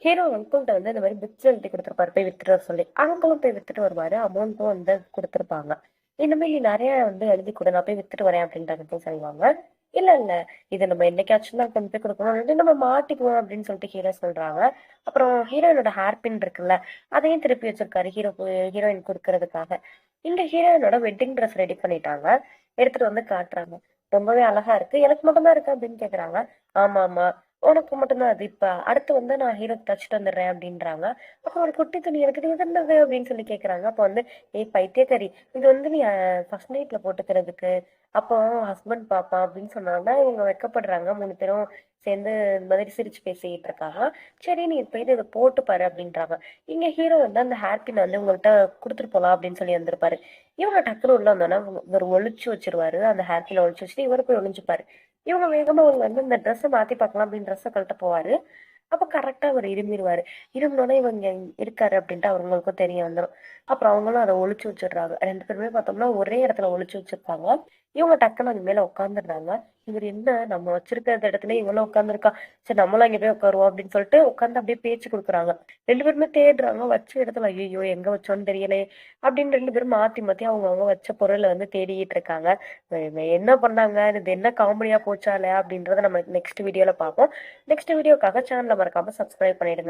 Hero அங்கிள்கிட்ட வந்து இந்த மாதிரி பிக்ஸ் எழுதி கொடுத்துருப்பாரு போய் வித்துட்டு வர சொல்லி. அங்கிளும் போய் வித்துட்டு வருவாரு. அமௌண்ட்டும் வந்து கொடுத்துருப்பாங்க. இந்த மாதிரி நிறைய வந்து எழுதி கொடு, நான் போய் வித்துட்டு வரேன் அப்படின்றது சொல்லுவாங்க. இல்ல இல்ல, இது நம்ம என்னைக்காச்சும் தான் கொண்டு போய் கொடுக்கணும், இல்லாட்டி நம்ம மாட்டிக்குவோம் அப்படின்னு சொல்லிட்டு ஹீரோ சொல்றாங்க. அப்புறம் ஹீரோயினோட ஹேர் பின் இருக்குல்ல, அதையும் திருப்பி வச்சிருக்காரு ஹீரோயின் கொடுக்கறதுக்காக. இந்த ஹீரோயினோட வெட்டிங் ட்ரெஸ் ரெடி பண்ணிட்டாங்க. எடுத்துட்டு வந்து காட்டுறாங்க. ரொம்பவே அழகா இருக்கு. எனக்கு மட்டும்தான் இருக்கு அப்படின்னு கேக்குறாங்க. ஆமா ஆமா, உனக்கு மட்டும்தான் அது. இப்ப அடுத்து வந்து நான் ஹீரோக்கு தச்சுட்டு வந்துடுறேன் அப்படின்றாங்க. அப்ப ஒரு குட்டி துணி எனக்கு இது என்னது அப்படின்னு சொல்லி கேக்குறாங்க. அப்ப வந்து, ஏய் பைத்தியக்காரி, இது வந்து நீ ஃபர்ஸ்ட் நைட்ல போட்டுக்கிறதுக்கு, அப்போ ஹஸ்பண்ட் பாப்பா அப்படின்னு சொன்னாங்கன்னா இவங்க வெக்கப்படுறாங்க. 3 பேரும் சேர்ந்து இந்த மாதிரி சிரிச்சு பேசிக்கிட்டு இருக்காங்க. சரி நீ போயிட்டு இதை போட்டு பாரு அப்படின்றாங்க. இங்க ஹீரோ வந்து அந்த ஹேர் பின் வந்து உங்கள்கிட்ட கொடுத்துட்டு போலாம் அப்படின்னு சொல்லி வந்திருப்பாரு. இவங்க டக்குனு உள்ள வந்தோன்னா இவர் ஒளிச்சு வச்சிருவாரு. அந்த ஹேர் பின் ஒளிச்சு வச்சுட்டு இவரு போய் ஒளிஞ்சுப்பாரு. இவங்க வேகமா அவங்க வந்து இந்த ட்ரெஸ்ஸை மாத்தி பார்க்கலாம் அப்படின்னு ட்ரெஸ்ஸை கழட்ட போவாரு. அப்ப கரெக்டா அவர் இருமிருவாரு. இருமினோடனே இவங்க இருக்காரு அப்படின்ட்டு அவங்களுக்கும் தெரிய வந்துடும். அப்புறம் அவங்களும் அதை ஒளிச்சு வச்சிடுறாங்க. 2 பேருமே பார்த்தோம்னா ஒரே இடத்துல ஒளிச்சு வச்சிருக்காங்க. இவங்க டக்குன்னு அது மேல உட்காந்துடுறாங்க. இவர் என்ன நம்ம வச்சிருக்க இடத்துல இவளும் உட்காந்துருக்கா, சரி நம்மளும் அங்கே போய் உட்காருவோம் அப்படின்னு சொல்லிட்டு உட்காந்து அப்படியே பேச்சு கொடுக்குறாங்க. 2 பேருமே தேடுறாங்க. வச்ச இடத்துல ஐயோ எங்க வச்சோன்னு தெரியலே அப்படின்னு 2 பேரும் மாத்தி மாத்தி அவங்க அவங்க வச்ச பொருளை வந்து தேடிட்டு இருக்காங்க. இவங்க என்ன பண்ணாங்க, இது என்ன காமெடியா போச்சா இல்லையா அப்படின்றத நம்ம நெக்ஸ்ட் வீடியோல பார்ப்போம். நெக்ஸ்ட் வீடியோக்காக சேனலை மறக்காம சப்ஸ்கிரைப் பண்ணிடுங்க.